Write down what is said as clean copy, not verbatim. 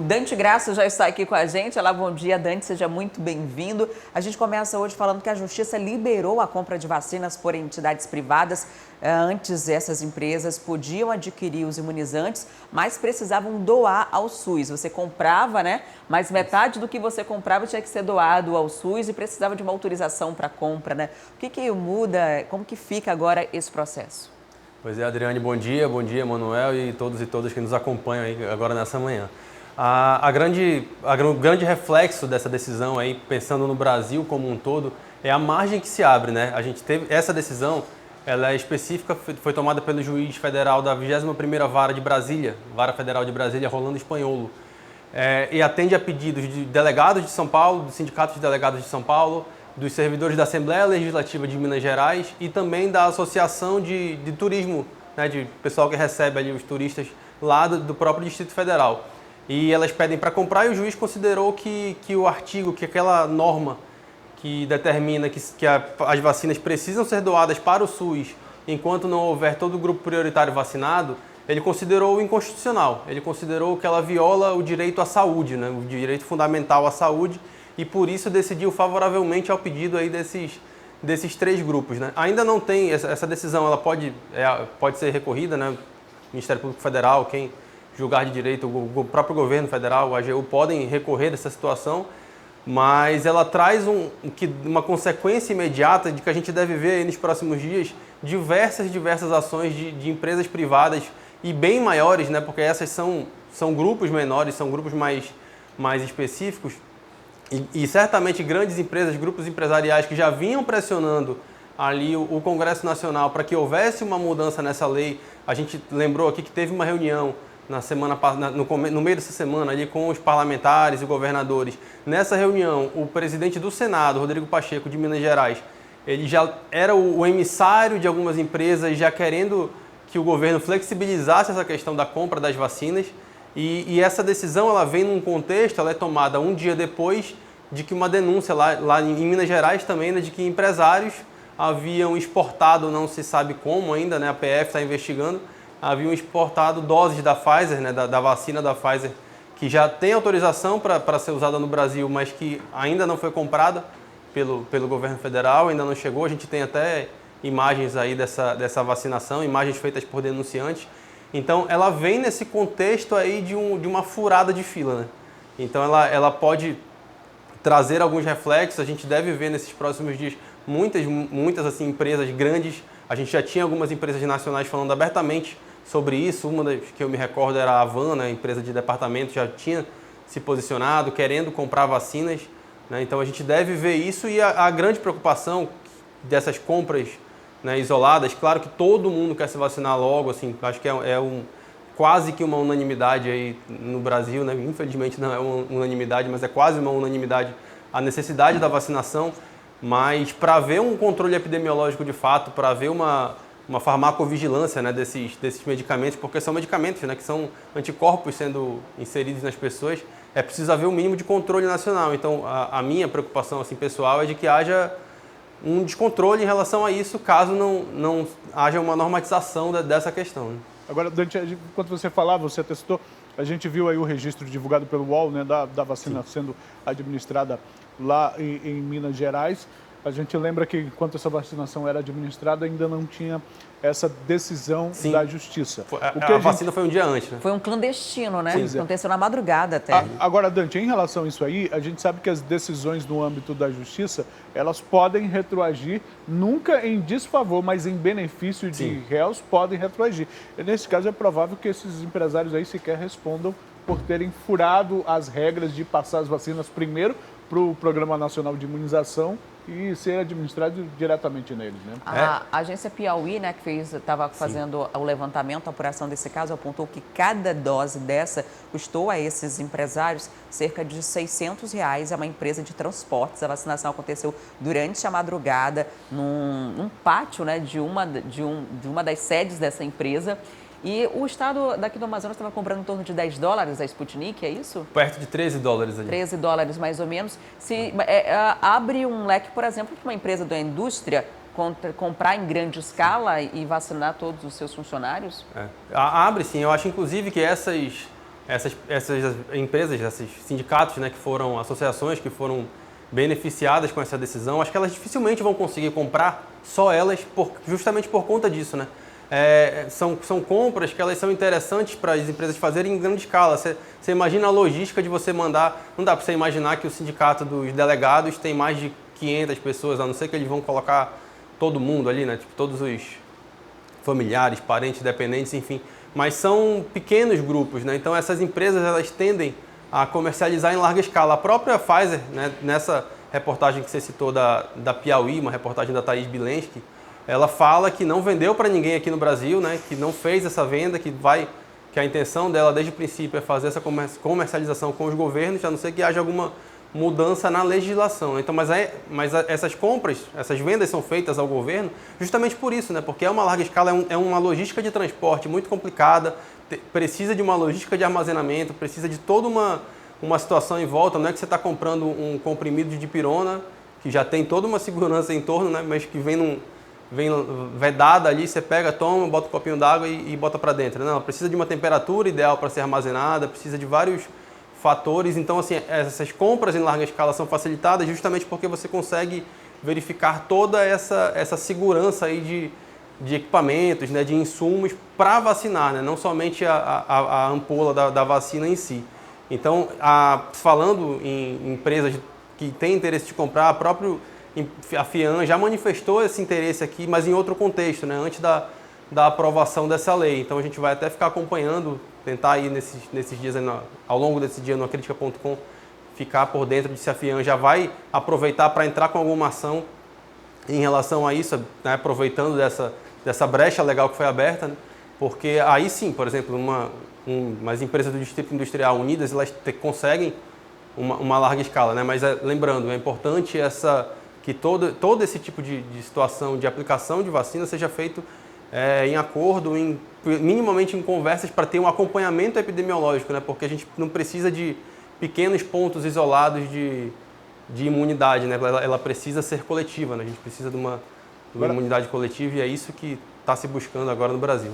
Dante Graça já está aqui com a gente. Olá, bom dia, Dante, seja muito bem-vindo. A gente começa hoje falando que a Justiça liberou a compra de vacinas por entidades privadas. Antes, essas empresas podiam adquirir os imunizantes, mas precisavam doar ao SUS. Você comprava, né? Mas metade do que você comprava tinha que ser doado ao SUS e precisava de uma autorização para compra, né? O que muda? Como que fica agora esse processo? Pois é, Adriane, bom dia, Manuel e todos e todas que nos acompanham aí agora nessa manhã. O grande reflexo dessa decisão aí, pensando no Brasil como um todo, é a margem que se abre, né? A gente teve essa decisão, ela é específica, foi tomada pelo juiz federal da 21ª Vara de Brasília, Vara Federal de Brasília, Rolando Espanholo, e atende a pedidos de delegados de São Paulo, do Sindicato de Delegados de São Paulo, dos servidores da Assembleia Legislativa de Minas Gerais e também da Associação de Turismo, né, de pessoal que recebe ali os turistas lá do próprio Distrito Federal. E elas pedem para comprar e o juiz considerou que o artigo, que aquela norma que determina que as vacinas precisam ser doadas para o SUS enquanto não houver todo o grupo prioritário vacinado, ele considerou inconstitucional. Ele considerou que ela viola o direito à saúde, né, o direito fundamental à saúde, e por isso decidiu favoravelmente ao pedido aí desses três grupos, né? Ainda não tem essa decisão, ela pode ser recorrida, né? O Ministério Público Federal, quem julgar de direito, o próprio governo federal, o AGU, podem recorrer dessa situação, mas ela traz uma consequência imediata de que a gente deve ver aí nos próximos dias diversas ações de empresas privadas e bem maiores, né? Porque essas são grupos menores, são grupos mais específicos, e certamente grandes empresas, grupos empresariais que já vinham pressionando ali o Congresso Nacional para que houvesse uma mudança nessa lei. A gente lembrou aqui que teve uma reunião no meio dessa semana ali com os parlamentares e governadores. Nessa reunião, o presidente do Senado, Rodrigo Pacheco, de Minas Gerais, ele já era o emissário de algumas empresas, já querendo que o governo flexibilizasse essa questão da compra das vacinas. E essa decisão ela vem num contexto, ela é tomada um dia depois de que uma denúncia lá em Minas Gerais também, né, de que empresários haviam exportado, não se sabe como ainda, né, a PF está investigando, haviam exportado doses da Pfizer, né, da vacina da Pfizer, que já tem autorização para ser usada no Brasil, mas que ainda não foi comprada pelo governo federal, ainda não chegou. A gente tem até imagens aí dessa vacinação, imagens feitas por denunciantes. Então, ela vem nesse contexto aí de uma furada de fila, né? Então, ela pode trazer alguns reflexos. A gente deve ver nesses próximos dias muitas assim, empresas grandes. A gente já tinha algumas empresas nacionais falando abertamente sobre isso. Uma das que eu me recordo era a Havana, a empresa de departamento, já tinha se posicionado, querendo comprar vacinas, né? Então, a gente deve ver isso e a grande preocupação dessas compras, né, isoladas. Claro que todo mundo quer se vacinar logo, assim, acho que quase que uma unanimidade aí no Brasil, né? Infelizmente não é uma unanimidade, mas é quase uma unanimidade a necessidade da vacinação, mas para haver um controle epidemiológico de fato, para haver uma farmacovigilância, né, desses medicamentos, porque são medicamentos, né, que são anticorpos sendo inseridos nas pessoas, é preciso haver um mínimo de controle nacional. Então a minha preocupação assim, pessoal é de que haja um descontrole em relação a isso, caso não haja uma normatização dessa questão, né? Agora, Dante, enquanto você falava, você atestou, a gente viu aí o registro divulgado pelo UOL, né, da vacina Sim. sendo administrada lá em Minas Gerais. A gente lembra que enquanto essa vacinação era administrada, ainda não tinha essa decisão Sim. da Justiça. A vacina foi um dia antes, né? Foi um clandestino, né? Sim. Aconteceu na madrugada até. Agora, Dante, em relação a isso aí, a gente sabe que as decisões no âmbito da Justiça, elas podem retroagir, nunca em desfavor, mas em benefício de Sim. réus, podem retroagir. E nesse caso, é provável que esses empresários aí sequer respondam por terem furado as regras de passar as vacinas primeiro para o Programa Nacional de Imunização e ser administrado diretamente neles, né? A agência Piauí, né, que estava fazendo o levantamento, a apuração desse caso, apontou que cada dose dessa custou a esses empresários cerca de R$600. É uma empresa de transportes. A vacinação aconteceu durante a madrugada num pátio, né, de uma das sedes dessa empresa. E o estado daqui do Amazonas estava comprando em torno de $10 a Sputnik, é isso? Perto de $13 ali. $13 mais ou menos. Abre um leque, por exemplo, para uma empresa da indústria comprar em grande escala e vacinar todos os seus funcionários? Abre sim, eu acho inclusive que essas empresas, esses sindicatos, né, que foram associações que foram beneficiadas com essa decisão, acho que elas dificilmente vão conseguir comprar só elas justamente por conta disso, né? São compras que elas são interessantes para as empresas fazerem em grande escala. Você imagina a logística de você mandar... Não dá para você imaginar que o sindicato dos delegados tem mais de 500 pessoas, a não ser que eles vão colocar todo mundo ali, né? Tipo, todos os familiares, parentes, dependentes, enfim. Mas são pequenos grupos, né? Então essas empresas elas tendem a comercializar em larga escala. A própria Pfizer, né, nessa reportagem que você citou da Piauí, uma reportagem da Thaís Bilensky, ela fala que não vendeu para ninguém aqui no Brasil, né, que não fez essa venda, que a intenção dela desde o princípio é fazer essa comercialização com os governos, a não ser que haja alguma mudança na legislação. Então, mas essas compras, essas vendas são feitas ao governo justamente por isso, né, porque é uma larga escala, é uma logística de transporte muito complicada, precisa de uma logística de armazenamento, precisa de toda uma situação em volta. Não é que você está comprando um comprimido de dipirona, que já tem toda uma segurança em torno, né, mas que vem vedada ali, você pega, toma, bota um copinho d'água e bota para dentro. Não, precisa de uma temperatura ideal para ser armazenada, precisa de vários fatores. Então, assim, essas compras em larga escala são facilitadas justamente porque você consegue verificar toda essa segurança aí de equipamentos, né, de insumos para vacinar, né, não somente a ampola da vacina em si. Então, falando em empresas que têm interesse de comprar, a FIAN já manifestou esse interesse aqui, mas em outro contexto, né, antes da aprovação dessa lei. Então a gente vai até ficar acompanhando, tentar aí nesses dias, ao longo desse dia no Acritica.com, ficar por dentro de se a FIAN já vai aproveitar para entrar com alguma ação em relação a isso, né, aproveitando dessa brecha legal que foi aberta, né, porque aí sim, por exemplo, umas empresas do Distrito Industrial unidas, elas conseguem uma larga escala, né, mas lembrando, é importante que todo esse tipo de situação de aplicação de vacina seja feito em acordo, minimamente em conversas para ter um acompanhamento epidemiológico, né? Porque a gente não precisa de pequenos pontos isolados de imunidade, né? Ela precisa ser coletiva, né? A gente precisa de uma imunidade coletiva e é isso que está se buscando agora no Brasil.